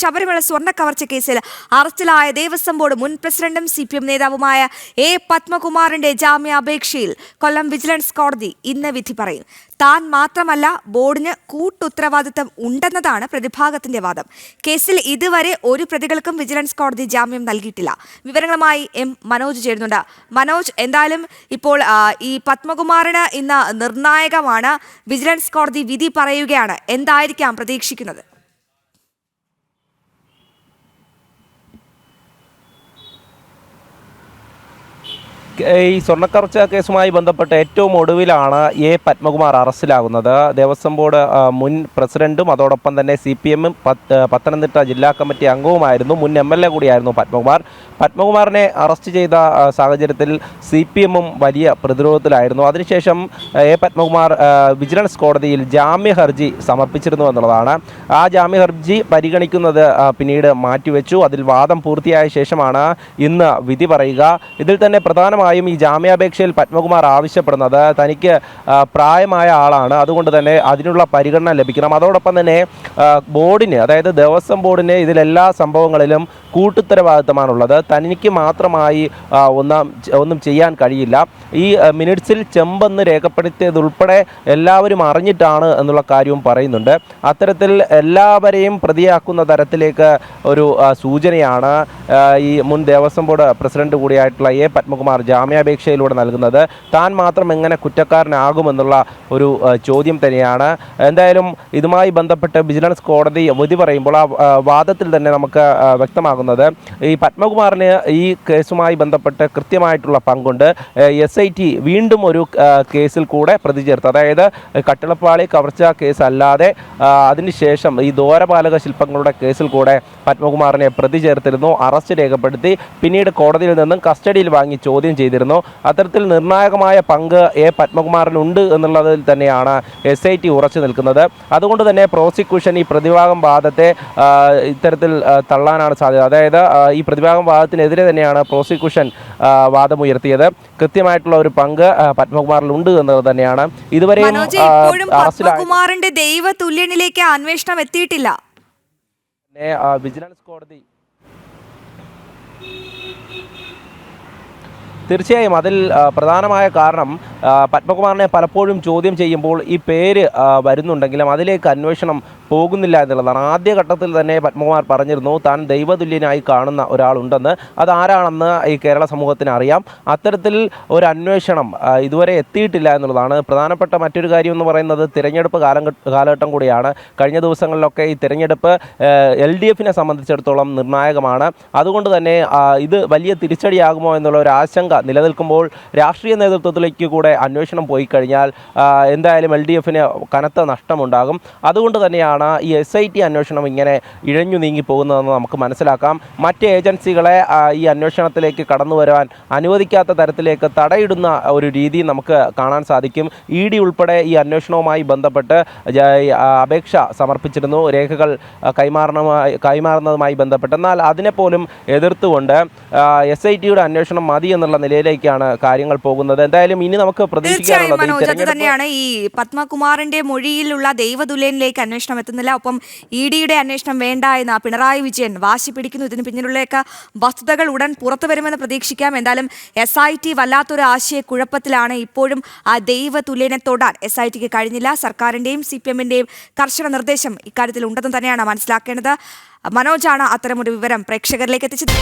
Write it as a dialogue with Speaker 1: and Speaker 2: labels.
Speaker 1: ശബരിമല സ്വർണ്ണ കവർച്ച കേസിൽ അറസ്റ്റിലായ ദേവസ്വം ബോർഡ് മുൻ പ്രസിഡന്റും CPM നേതാവുമായ എ പത്മകുമാറിന്റെ ജാമ്യാപേക്ഷയിൽ കൊല്ലം വിജിലൻസ് കോടതി ഇന്ന് വിധി പറയും. താൻ മാത്രമല്ല ബോർഡിന് കൂട്ടുത്തരവാദിത്തം ഉണ്ടെന്നതാണ് പ്രതിഭാഗത്തിന്റെ വാദം. കേസിൽ ഇതുവരെ ഒരു പ്രതികൾക്കും വിജിലൻസ് കോടതി ജാമ്യം നൽകിയിട്ടില്ല. വിവരങ്ങളുമായി മനോജ് ചേരുന്നുണ്ട്. മനോജ്, എന്തായാലും ഇപ്പോൾ ഈ പത്മകുമാറിന് ഇന്ന് നിർണായകമാണ്. വിജിലൻസ് കോടതി വിധി പറയുകയാണ്. എന്തായിരിക്കാം പ്രതീക്ഷിക്കുന്നത്?
Speaker 2: ഈ സ്വർണ്ണക്കവർച്ച കേസുമായി ബന്ധപ്പെട്ട് ഏറ്റവും ഒടുവിലാണ് എ പത്മകുമാർ അറസ്റ്റിലാകുന്നത്. ദേവസ്വം ബോർഡ് മുൻ പ്രസിഡന്റും അതോടൊപ്പം തന്നെ CPM പത്തനംതിട്ട ജില്ലാ കമ്മിറ്റി അംഗവുമായിരുന്നു. മുൻ MLA കൂടിയായിരുന്നു പത്മകുമാറിനെ അറസ്റ്റ് ചെയ്ത സാഹചര്യത്തിൽ CPM-ഉം വലിയ പ്രതിരോധത്തിലായിരുന്നു. അതിനുശേഷം എ പത്മകുമാർ വിജിലൻസ് കോടതിയിൽ ജാമ്യ ഹർജി സമർപ്പിച്ചിരുന്നു എന്നുള്ളതാണ്. ആ ജാമ്യ ഹർജി പരിഗണിക്കുന്നത് പിന്നീട് മാറ്റിവെച്ചു. അതിൽ വാദം പൂർത്തിയായ ശേഷമാണ് ഇന്ന് വിധി പറയുക. ഇതിൽ തന്നെ പ്രധാനമായും ഈ ജാമ്യാപേക്ഷയിൽ പത്മകുമാർ ആവശ്യപ്പെടുന്നത് തനിക്ക് പ്രായമായ ആളാണ്, അതുകൊണ്ട് തന്നെ അതിനുള്ള പരിഗണന ലഭിക്കണം. അതോടൊപ്പം തന്നെ ബോർഡിന്, അതായത് ദേവസ്വം ബോർഡിന് ഇതിലെല്ലാ സംഭവങ്ങളിലും കൂട്ടുത്തരവാദിത്തമാണുള്ളത്. തനിക്ക് മാത്രമായി ഒന്നും ചെയ്യാൻ കഴിയില്ല. ഈ മിനിറ്റ്സിൽ ചെമ്പെന്ന് രേഖപ്പെടുത്തിയതുൾപ്പെടെ എല്ലാവരും അറിഞ്ഞിട്ടാണ് എന്നുള്ള കാര്യവും പറയുന്നുണ്ട്. അത്തരത്തിൽ എല്ലാവരെയും പ്രതിയാക്കുന്ന തരത്തിലേക്ക് ഒരു സൂചനയാണ് ഈ മുൻ ദേവസ്വം ബോർഡ് പ്രസിഡന്റ് കൂടിയായിട്ടുള്ള എ പത്മകുമാർ ജാമ്യാപേക്ഷയിലൂടെ നൽകുന്നത്. താൻ മാത്രം എങ്ങനെ കുറ്റക്കാരനാകുമെന്നുള്ള ഒരു ചോദ്യം തന്നെയാണ്. എന്തായാലും ഇതുമായി ബന്ധപ്പെട്ട് വിജിലൻസ് കോടതി വിധി പറയുമ്പോൾ ആ വാദത്തിൽ തന്നെ നമുക്ക് വ്യക്തമാകുന്നത് ഈ പത്മകുമാറിന് ഈ കേസുമായി ബന്ധപ്പെട്ട് കൃത്യമായിട്ടുള്ള പങ്കുണ്ട്. SIT വീണ്ടും ഒരു കേസിൽ കൂടെ പ്രതി ചേർത്ത്, അതായത് കട്ടിളപ്പാളി കവർച്ച കേസ് അല്ലാതെ അതിനുശേഷം ഈ ദ്വാരപാലക ശില്പങ്ങളുടെ കേസിൽ കൂടെ പത്മകുമാറിനെ പ്രതി ചേർത്തിരുന്നു. അറസ്റ്റ് രേഖപ്പെടുത്തി പിന്നീട് കോടതിയിൽ നിന്നും കസ്റ്റഡിയിൽ വാങ്ങി ചോദ്യം ചെയ്തിരുന്നു. അത്തരത്തിൽ നിർണായകമായ പങ്ക് എ പത്മകുമാറിനുണ്ട് എന്നുള്ളതിൽ തന്നെയാണ് SIT ഉറച്ചു നിൽക്കുന്നത്. അതുകൊണ്ട് തന്നെ പ്രോസിക്യൂഷൻ ഈ പ്രതിഭാഗം വാദത്തെ ഇത്തരത്തിൽ തള്ളാനാണ് സാധ്യത. അതായത് ഈ പ്രതിഭാഗം വാദത്തിനെതിരെ തന്നെയാണ് പ്രോസിക്യൂഷൻ വാദമുയർത്തിയത്. കൃത്യമായിട്ടുള്ള ഒരു പങ്ക് പത്മകുമാറിലുണ്ട് എന്നത് തന്നെയാണ്. ഇതുവരെയും
Speaker 1: പത്മകുമാറിന്റെ ദൈവതുല്യനിലേക്ക് അന്വേഷണം എത്തിയിട്ടില്ല.
Speaker 2: വിജിലൻസ് കോടതി തീർച്ചയായും അതിൽ പ്രധാനമായ കാരണം പത്മകുമാറിനെ പലപ്പോഴും ചോദ്യം ചെയ്യുമ്പോൾ ഈ പേര് വരുന്നുണ്ടെങ്കിലും അതിലേക്ക് അന്വേഷണം പോകുന്നില്ല എന്നുള്ളതാണ്. ആദ്യഘട്ടത്തിൽ തന്നെ പത്മകുമാർ പറഞ്ഞിരുന്നു താൻ ദൈവതുല്യനായി കാണുന്ന ഒരാളുണ്ടെന്ന്. അതാരാണെന്ന് ഈ കേരള സമൂഹത്തിന് അറിയാം. അത്തരത്തിൽ ഒരു അന്വേഷണം ഇതുവരെ എത്തിയിട്ടില്ല എന്നുള്ളതാണ്. പ്രധാനപ്പെട്ട മറ്റൊരു കാര്യം എന്ന് പറയുന്നത് തിരഞ്ഞെടുപ്പ് കാലഘട്ടം കൂടിയാണ്. കഴിഞ്ഞ ദിവസങ്ങളിലൊക്കെ ഈ തിരഞ്ഞെടുപ്പ് LDF-നെ സംബന്ധിച്ചിടത്തോളം നിർണായകമാണ്. അതുകൊണ്ട് തന്നെ ഇത് വലിയ തിരിച്ചടിയാകുമോ എന്നുള്ള ഒരു ആശങ്ക നിലനിൽക്കുമ്പോൾ രാഷ്ട്രീയ നേതൃത്വത്തിലേക്ക് കൂടെ അന്വേഷണം പോയി കഴിഞ്ഞാൽ എന്തായാലും LDF-ന് കനത്ത നഷ്ടമുണ്ടാകും. അതുകൊണ്ട് തന്നെയാണ് ഈ SIT അന്വേഷണം ഇങ്ങനെ ഇഴഞ്ഞു നീങ്ങി പോകുന്നതെന്ന് നമുക്ക് മനസ്സിലാക്കാം. മറ്റ് ഏജൻസികളെ ഈ അന്വേഷണത്തിലേക്ക് കടന്നു വരുവാൻ അനുവദിക്കാത്ത തരത്തിലേക്ക് തടയിടുന്ന ഒരു രീതി നമുക്ക് കാണാൻ സാധിക്കും. ED ഉൾപ്പെടെ ഈ അന്വേഷണവുമായി ബന്ധപ്പെട്ട് അപേക്ഷ സമർപ്പിച്ചിരുന്നു, രേഖകൾ കൈമാറുന്നതുമായി ബന്ധപ്പെട്ട്. എന്നാൽ അതിനെപ്പോലും എതിർത്തുകൊണ്ട് SIT-യുടെ അന്വേഷണം മതി എന്നുള്ള നിലയിലേക്കാണ് കാര്യങ്ങൾ പോകുന്നത്. എന്തായാലും ഇനി നമുക്ക് പ്രതീക്ഷിക്കാനുള്ളത്
Speaker 1: തന്നെയാണ്. ഈ പത്മകുമാറിന്റെ മൊഴിയിലുള്ള ദൈവതുല്യനിലേക്ക് അന്വേഷണം എത്തുന്നില്ല. ഒപ്പം ED-യുടെ അന്വേഷണം വേണ്ട എന്ന് പിണറായി വിജയൻ വാശി പിടിക്കുന്നു. ഇതിന് പിന്നിലുള്ളേക്ക് വസ്തുതകൾ ഉടൻ പുറത്തു വരുമെന്ന് പ്രതീക്ഷിക്കാം. എന്തായാലും SIT വല്ലാത്തൊരു ആശയക്കുഴപ്പത്തിലാണ്. ഇപ്പോഴും ആ ദൈവതുല്യനെ തൊടാൻ SIT-ക്ക് കഴിഞ്ഞില്ല. സർക്കാരിന്റെയും CPM-ന്റെയും കർശന നിർദ്ദേശം ഇക്കാര്യത്തിൽ ഉണ്ടെന്ന് തന്നെയാണ് മനസ്സിലാക്കേണ്ടത്. മനോജാണ് അത്തരമൊരു വിവരം പ്രേക്ഷകരിലേക്ക് എത്തിച്ചത്.